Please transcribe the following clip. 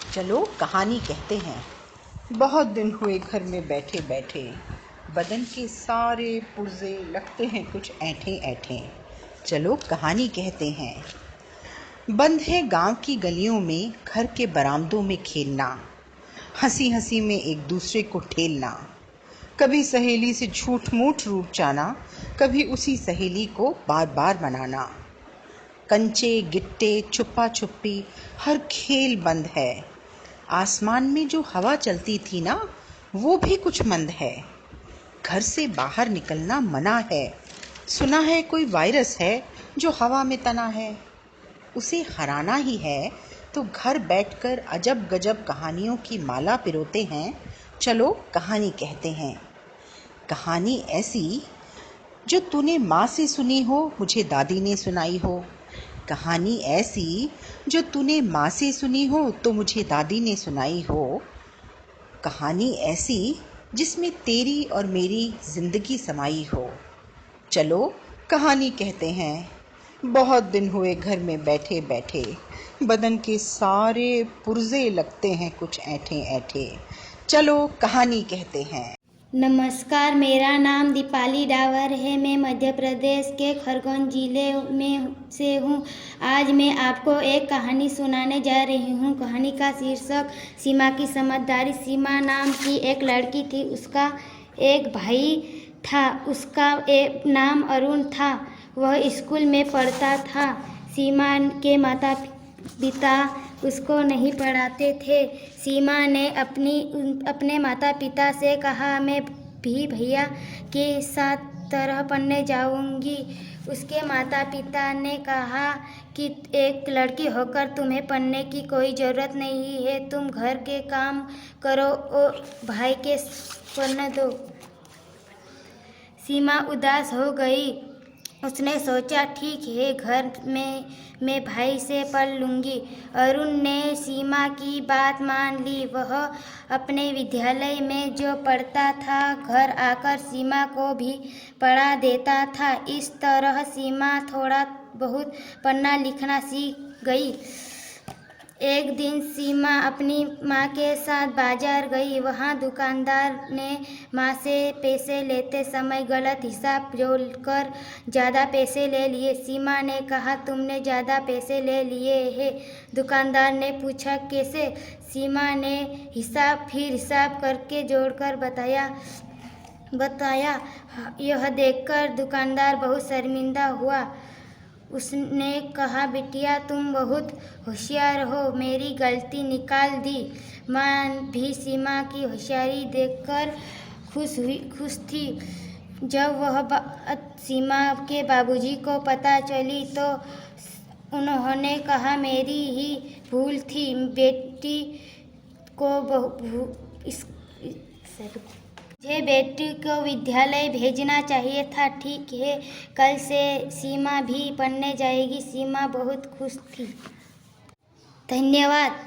चलो कहानी कहते हैं। बहुत दिन हुए घर में बैठे बैठे, बदन के सारे पुर्जे लगते हैं कुछ ऐंठे ऐंठे। चलो कहानी कहते हैं। बंद है गांव की गलियों में, घर के बरामदों में खेलना, हंसी हंसी में एक दूसरे को ठेलना, कभी सहेली से झूठ मूठ रूठ जाना, कभी उसी सहेली को बार बार मनाना। कंचे गिट्टे छुपा छुपी हर खेल बंद है। आसमान में जो हवा चलती थी ना, वो भी कुछ मंद है। घर से बाहर निकलना मना है। सुना है कोई वायरस है जो हवा में तना है। उसे हराना ही है तो घर बैठकर अजब गजब कहानियों की माला पिरोते हैं। चलो कहानी कहते हैं। कहानी ऐसी जो तूने माँ से सुनी हो, मुझे दादी ने सुनाई हो। कहानी ऐसी जो तूने माँ से सुनी हो तो मुझे दादी ने सुनाई हो। कहानी ऐसी जिसमें तेरी और मेरी ज़िंदगी समाई हो। चलो कहानी कहते हैं। बहुत दिन हुए घर में बैठे बैठे, बदन के सारे पुर्जे लगते हैं कुछ ऐंठे ऐंठे। चलो कहानी कहते हैं। नमस्कार, मेरा नाम दीपाली डावर है। मैं मध्य प्रदेश के खरगोन जिले में से हूँ। आज मैं आपको एक कहानी सुनाने जा रही हूँ। कहानी का शीर्षक सीमा की समझदारी। सीमा नाम की एक लड़की थी। उसका एक भाई था। उसका एक नाम अरुण था। वह स्कूल में पढ़ता था। सीमा के माता पिता उसको नहीं पढ़ाते थे। सीमा ने अपने माता पिता से कहा, मैं भी भैया के साथ तरह पढ़ने जाऊंगी। उसके माता पिता ने कहा कि एक लड़की होकर तुम्हें पढ़ने की कोई ज़रूरत नहीं है, तुम घर के काम करो और भाई के पढ़ने दो। सीमा उदास हो गई। उसने सोचा, ठीक है, घर में मैं भाई से पढ़ लूँगी। अरुण ने सीमा की बात मान ली। वह अपने विद्यालय में जो पढ़ता था, घर आकर सीमा को भी पढ़ा देता था। इस तरह सीमा थोड़ा बहुत पढ़ना लिखना सीख गई। एक दिन सीमा अपनी माँ के साथ बाजार गई। वहाँ दुकानदार ने माँ से पैसे लेते समय गलत हिसाब जोड़कर ज़्यादा पैसे ले लिए। सीमा ने कहा, तुमने ज़्यादा पैसे ले लिए हैं। दुकानदार ने पूछा, कैसे? सीमा ने हिसाब करके जोड़कर बताया। यह देखकर दुकानदार बहुत शर्मिंदा हुआ। उसने कहा, बिटिया तुम बहुत होशियार हो, मेरी गलती निकाल दी। माँ भी सीमा की होशियारी देखकर खुश थी। जब वह बात सीमा के बाबूजी को पता चली तो उन्होंने कहा, मेरी ही भूल थी, बेटी को मुझे बेटी को विद्यालय भेजना चाहिए था। ठीक है, कल से सीमा भी पढ़ने जाएगी। सीमा बहुत खुश थी। धन्यवाद।